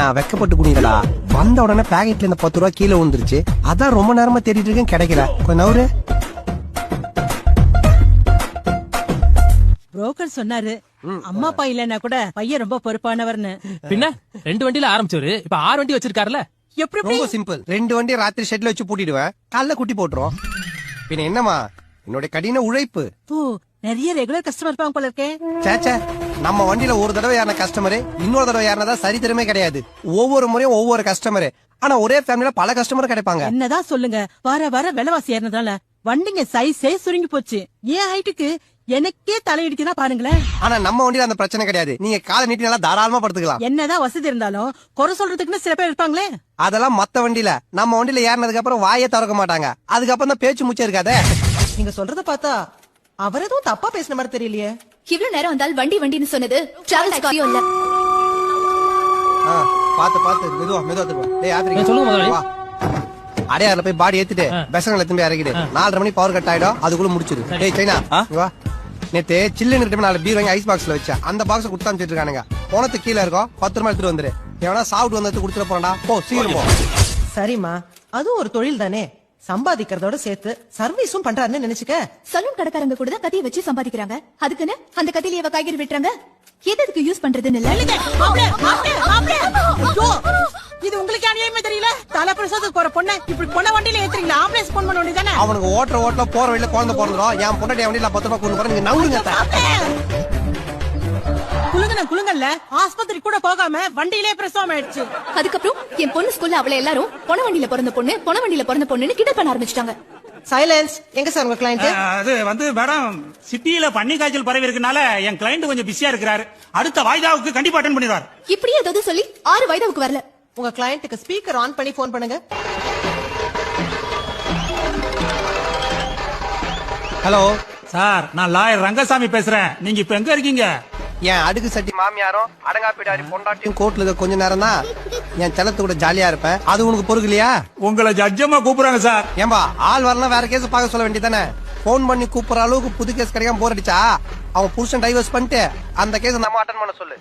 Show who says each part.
Speaker 1: அண்ணா வெக்கப்பட்டு குடிங்கடா. வந்த உடனே பாக்கெட்ல இந்த 10 ரூபா கீழே விழுந்துருச்சு. அதான் ரொம்ப நேரமா தேடிட்டு இருக்கேன், கிடைக்கல. கொஞ்சம் நவுரு.
Speaker 2: புரோக்கர் சொன்னாரு அம்மா அப்பா இல்லன்னா கூட பையன் ரொம்ப பொறுப்பானவர்னு.
Speaker 3: பின்ன 2 வண்டியில ஆரம்பிச்சவரு இப்ப 6 வண்டி வச்சிருக்காருல.
Speaker 2: எப்படி
Speaker 1: ரொம்ப சிம்பிள். 2 வண்டி ராத்திரி ஷெட்ல வச்சு பூட்டிடுவேன், காலைல குட்டி போட்டுரும். பின்ன என்னமா என்னோட கடின உழைப்பு.
Speaker 2: நிறைய ரெகுலர் கஸ்டமர் இருப்பாங்க போல இருக்கே.
Speaker 1: சேச்சே, நம்ம வண்டியில ஒரு தடவை யாருன கஸ்டமரு, இன்னொரு தடவை யாருனதா சரித்திரமே கிடையாது. ஒவ்வொரு முறையும் ஒவ்வொரு கஸ்டமரு. ஆனா ஒரே ஃபேமிலில பல கஸ்டமர் கிடைப்பாங்க.
Speaker 2: என்னதான் சொல்லுங்க, வர வர விலைவாசி ஏறினதால வண்டிங்க சைஸே சுருங்கி போச்சு. ஏன் ஹைட்டுக்கு எனக்கே தலையிடுச்சுன்னா பாருங்களேன்.
Speaker 1: ஆனா நம்ம வண்டியில அந்த பிரச்சனை கிடையாது. நீங்க காலை நீட்டி நல்லா தாராளமா படுத்துக்கலாம்.
Speaker 2: என்னதான் வசதி இருந்தாலும் குறை சொல்றதுக்குன்னு சில பேர் இருப்பாங்களே.
Speaker 1: அதெல்லாம் மத்த வண்டியில. நம்ம வண்டியில ஏறினதுக்கு அப்புறம் வாயே திறக்க மாட்டாங்க. அதுக்கப்புறம் தான் பேச்சு முச்சே இருக்காதே.
Speaker 4: நீங்க சொல்றத பார்த்தா அவர் எதுவும் தப்பா பேசின மாதிரி தெரியலையே.
Speaker 5: இவ்வளவு நேரம் வந்தால் வண்டி வண்டின்னு சொன்னது டிராவல்ஸ் காரியம் இல்ல.
Speaker 1: பாத்து மெதுவா திரும்ப. டேய் ஆத்திரிக்க
Speaker 3: சொல்லுங்க முதலாளி.
Speaker 1: வா. அடையார்ல போய் பாடி ஏத்திட்டு பெசங்கல திரும்பி இறக்கிடு. 4:30 மணி பவர் கட் ஆயிடும், அதுக்குள்ள முடிச்சிரு. டேய் சைனா வா. நேத்து சில்லுன்னு டைம் 4 பீர் வாங்கி ஐஸ் பாக்ஸ்ல வச்சேன். அந்த பாக்ஸ் கொடுத்து அனுப்பிச்சிட்டு இருக்கானுங்க. போனது கீழே இருக்கும், 10 ரூபாய் எடுத்துட்டு வந்துரு. எவனா சாப்பிட்டு வந்து கொடுத்துட போறா. போ சீக்கிரம் போ.
Speaker 4: சரிம்மா, அதுவும் ஒரு தொழில் தானே. சம்பாதிக்கிறதோட சேர்த்து சர்வீஸும் பண்றாருன்னு நினைச்சுக்க.
Speaker 5: சலூன் கடைக்காரங்க கூட தான் கத்தியை வச்சு சம்பாதிக்கிறாங்க. அதுக்குன்னு அந்த கத்தியில காய்கறி வெட்டுறாங்க. எதுக்கு யூஸ் பண்றதுன்னு இல்ல.
Speaker 2: இது உங்களுக்கு அநியாயமே தெரியல. தலை பிரசவத்துக்கு போற பொண்ணு இப்படி பொண்ண வண்டியில ஏத்துறீங்களா? ஆம்புலன்ஸ் போன் பண்ண வேண்டியதானே.
Speaker 1: அவனுக்கு ஓட்டுல போற வழியில குழந்தை பிறந்துரும். என் பொண்டாட்டி வண்டியில 10 ரூபாய் கொண்டு போற. நீங்க நவுங்க.
Speaker 2: குலுங்கல்ல ஆஸ்பத்திரி கூட போகாம வண்டியிலே பிரசவம் ஆயிடுச்சு.
Speaker 5: அதுக்கப்புறம் என் பொண்ணு ஸ்கூல்ல அவளை எல்லாரும் பொன வண்டியில பிறந்த பொண்ணுன்னு கிண்டல் பண்ண ஆரம்பிச்சிட்டாங்க.
Speaker 4: சைலன்ஸ். எங்க சார் உங்க கிளைண்ட்?
Speaker 6: அது வந்து மேடம், சிட்டியில பன்னி காய்ச்சல் பரவி இருக்கனால என் கிளைண்ட் கொஞ்சம் பிஸியா இருக்கிறாரு. அடுத்த வாய்தாவுக்கு கண்டிப்பா அட்டெண்ட் பண்ணிடுவார்.
Speaker 5: இப்படியே ஏதாவது சொல்லி 6 வாய்தாவுக்கு வரல.
Speaker 4: உங்க கிளைண்ட்டுக்கு ஸ்பீக்கர் ஆன் பண்ணி போன் பண்ணுங்க.
Speaker 1: ஹலோ
Speaker 6: சார், நான் லாயர் ரங்கசாமி பேசுறேன். நீங்க இப்ப எங்க இருக்கீங்க?
Speaker 1: என் அடுக்கு சட்டி மாமியாரும் அடங்காப்பிடாரி பொண்டாட்டியும் கோர்ட்ல இருக்க கொஞ்ச நேரம் தான் என் செலத்து கூட ஜாலியா இருப்பேன். அது உனக்கு பொறுக்கலையா?
Speaker 6: உங்களை ஜட்ஜமா கூப்பிடுறாங்க சார்.
Speaker 1: ஏம்பா ஆள் வரலாம், வேற கேஸ் பார்க்க சொல்ல வேண்டியதானே. போன் பண்ணி கூப்பிடுற அளவுக்கு புது கேஸ் கிடைக்காம போர் அடிச்சா அவன் புருஷன் டைவர்ஸ் பண்ணிட்டு அந்த கேஸ் நம்ம அட்டன் பண்ண சொல்லு.